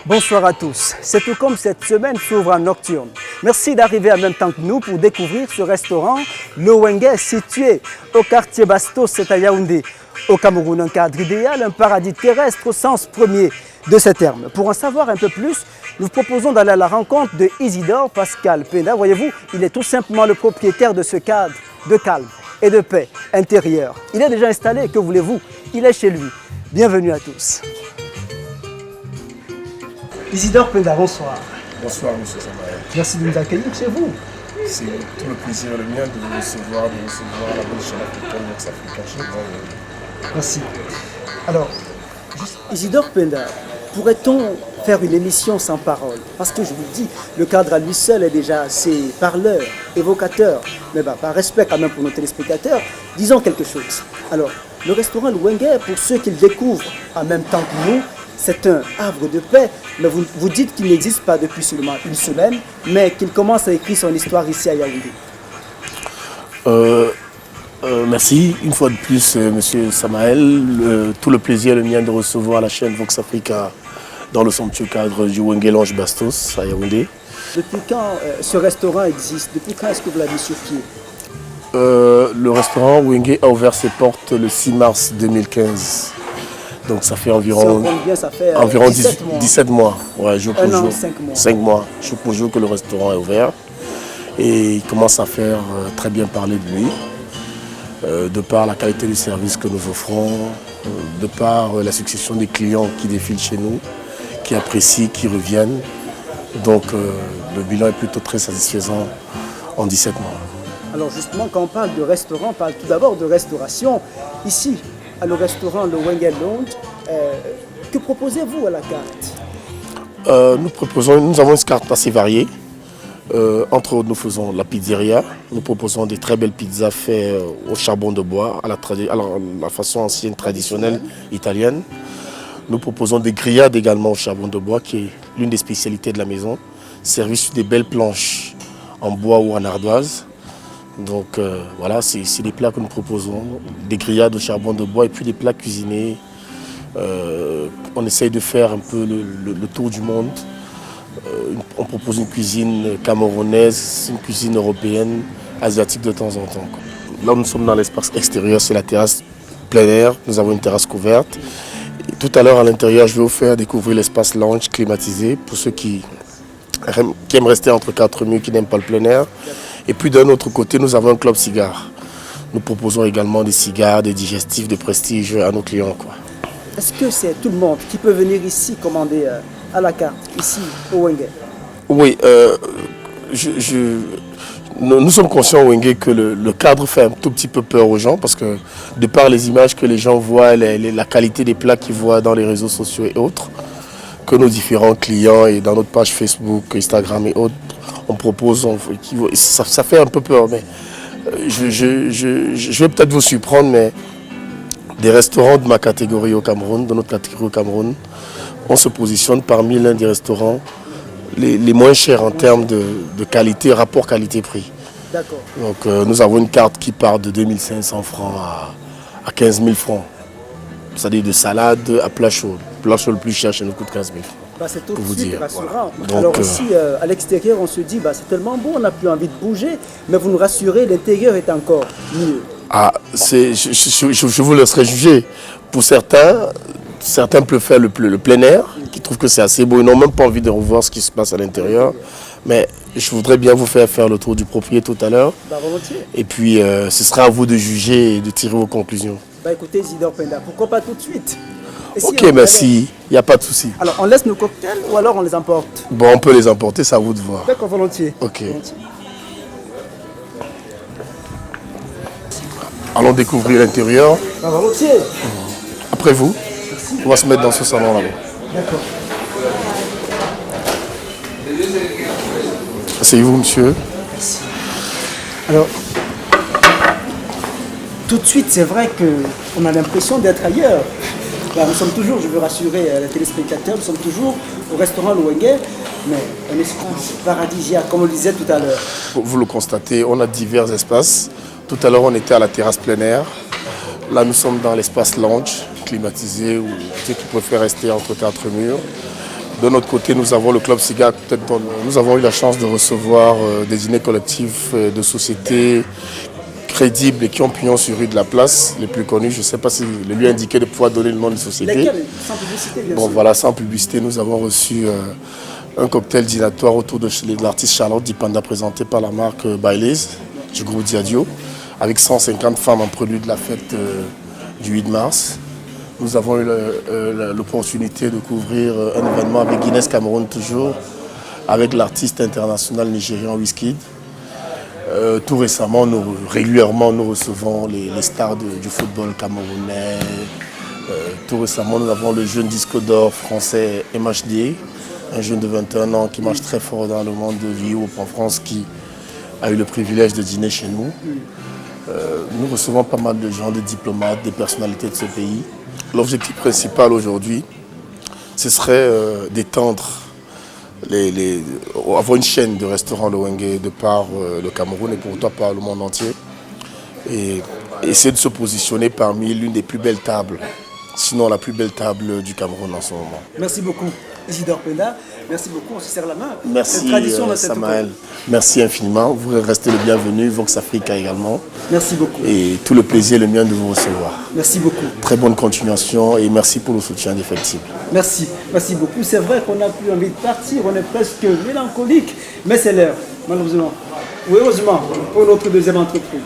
Bonsoir à tous. C'est tout comme cette semaine s'ouvre en nocturne. Merci d'arriver en même temps que nous pour découvrir ce restaurant, le Wenge, situé au quartier Bastos, c'est à Yaoundé. Au Cameroun, un cadre idéal, un paradis terrestre au sens premier de ce terme. Pour en savoir un peu plus, nous proposons d'aller à la rencontre de Isidore Pascal Penda. Voyez-vous, il est tout simplement le propriétaire de ce cadre de calme et de paix intérieure. Il est déjà installé, que voulez-vous? Il est chez lui. Bienvenue à tous. Isidore Penda, bonsoir. Bonsoir, monsieur Samael. Merci de nous accueillir chez vous. C'est tout le plaisir le mien de vous recevoir la bonne chaîne africaine, Vox Africa chez vous. Merci. Alors, Isidore Penda, pourrait-on faire une émission sans parole? Parce que je vous dis, le cadre à lui seul est déjà assez parleur, évocateur. Mais par respect quand même pour nos téléspectateurs, disons quelque chose. Alors, le restaurant Le Wenge, pour ceux qui le découvrent en même temps que nous, c'est un havre de paix, mais vous dites qu'il n'existe pas depuis seulement une semaine, mais qu'il commence à écrire son histoire ici à Yaoundé. Merci une fois de plus, monsieur Samael. Tout le plaisir le mien de recevoir la chaîne Vox Africa dans le somptueux cadre du Wenge Lounge Bastos à Yaoundé. Depuis quand ce restaurant existe? Depuis quand est-ce que vous l'avez sur pied? Le restaurant Wenge a ouvert ses portes le 6 mars 2015. Donc ça fait environ, ça fait, 17 mois. Ouais, jour pour jour. 5 mois. 5 mois, jour pour jour que le restaurant est ouvert. Et il commence à faire très bien parler de lui. De par la qualité du service que nous offrons, de par la succession des clients qui défilent chez nous, qui apprécient, qui reviennent. Donc le bilan est plutôt très satisfaisant en 17 mois. Alors justement, quand on parle de restaurant, on parle tout d'abord de restauration. Ici, à le restaurant Le Wenge Lounge, que proposez-vous à la carte? Nous avons une carte assez variée. Entre autres, nous faisons la pizzeria. Nous proposons des très belles pizzas faites au charbon de bois, à la façon ancienne traditionnelle italienne. Nous proposons des grillades également au charbon de bois, qui est l'une des spécialités de la maison, servies sur des belles planches en bois ou en ardoise. Donc voilà, c'est des plats que nous proposons, des grillades au charbon de bois et puis des plats cuisinés. On essaye de faire un peu le tour du monde. On propose une cuisine camerounaise, une cuisine européenne, asiatique de temps en temps. Là, nous sommes dans l'espace extérieur, c'est la terrasse plein air. Nous avons une terrasse couverte. Et tout à l'heure, à l'intérieur, je vais vous faire découvrir l'espace lounge climatisé pour ceux qui aiment rester entre quatre murs, qui n'aiment pas le plein air. Et puis d'un autre côté, nous avons un club cigare. Nous proposons également des cigares, des digestifs de prestige à nos clients. Est-ce que c'est tout le monde qui peut venir ici commander à la carte, ici au Wenge? Oui, nous sommes conscients au Wenge que le cadre fait un tout petit peu peur aux gens parce que de par les images que les gens voient, la qualité des plats qu'ils voient dans les réseaux sociaux et autres, que nos différents clients et dans notre page Facebook, Instagram et autres, on propose, ça fait un peu peur, mais je vais peut-être vous surprendre, mais des restaurants de ma catégorie au Cameroun, de notre catégorie au Cameroun, on se positionne parmi l'un des restaurants les moins chers en termes de qualité, rapport qualité-prix. D'accord. Donc nous avons une carte qui part de 2500 francs à 15 000 francs. C'est-à-dire de salade à plat chaud. Le plat chaud le plus cher chez nous coûte 15 000 francs. C'est tout de suite rassurant. Voilà. Donc, alors ici, à l'extérieur, on se dit, c'est tellement beau, on n'a plus envie de bouger, mais vous nous rassurez, l'intérieur est encore mieux. Je vous laisserai juger. Pour certains peuvent faire le plein air, qui trouvent que c'est assez beau, ils n'ont même pas envie de revoir ce qui se passe à l'intérieur. Mais je voudrais bien vous faire le tour du propriétaire tout à l'heure. Volontiers. Et puis, ce sera à vous de juger et de tirer vos conclusions. Écoutez, Isidore Penda, pourquoi pas tout de suite? Ok, merci, il n'y a pas de souci. Alors, on laisse nos cocktails ou alors on les emporte? Bon, on peut les emporter, c'est à vous de voir. D'accord, volontiers. Ok. Volontiers. Allons découvrir l'intérieur. Volontiers. Après vous, Merci. On va se mettre dans ce salon là-bas. D'accord. Asseyez-vous, monsieur. Merci. Alors, tout de suite, c'est vrai qu'on a l'impression d'être ailleurs. Là, nous sommes toujours, je veux rassurer les téléspectateurs, nous sommes toujours au restaurant Louengue, mais un espace paradisiaque, comme on le disait tout à l'heure. Vous le constatez, on a divers espaces. Tout à l'heure, on était à la terrasse plein air. Là, nous sommes dans l'espace lounge, climatisé, où ceux qui préfèrent rester entre quatre murs. De notre côté, nous avons le Club Cigar. Nous avons eu la chance de recevoir des dîners collectifs de sociétés crédibles et qui ont pignon sur rue de la place, les plus connus. Je ne sais pas si le lieu indiqué de pouvoir donner le nom de société. Lesquels? Sans publicité, bien sûr. Voilà, sans publicité, nous avons reçu un cocktail dînatoire autour de l'artiste Charlotte Dipanda, présenté par la marque Baileys du groupe Diadio, avec 150 femmes en prélude de la fête du 8 mars. Nous avons eu l'opportunité de couvrir un événement avec Guinness Cameroun toujours, avec l'artiste international nigérian Wizkid. Tout récemment, régulièrement, nous recevons les stars du football camerounais. Tout récemment, nous avons le jeune disque d'or français MHD, un jeune de 21 ans qui marche très fort dans le monde du hip-hop en France, qui a eu le privilège de dîner chez nous. Nous recevons pas mal de gens, des diplomates, des personnalités de ce pays. L'objectif principal aujourd'hui, ce serait d'étendre, avoir une chaîne de restaurants Louengue de par le Cameroun et pourtant par le monde entier. Et essayer de se positionner parmi l'une des plus belles tables, sinon la plus belle table du Cameroun en ce moment. Merci beaucoup, Isidore Penda. Merci beaucoup, on se serre la main. Merci Samaël. Merci infiniment. Vous restez le bienvenu, Vox Africa également. Merci beaucoup. Et tout le plaisir est le mien de vous recevoir. Merci beaucoup. Très bonne continuation et merci pour le soutien indéfectible. Merci, merci beaucoup. C'est vrai qu'on n'a plus envie de partir, on est presque mélancolique, mais c'est l'heure, malheureusement. Ou heureusement, pour notre deuxième entreprise.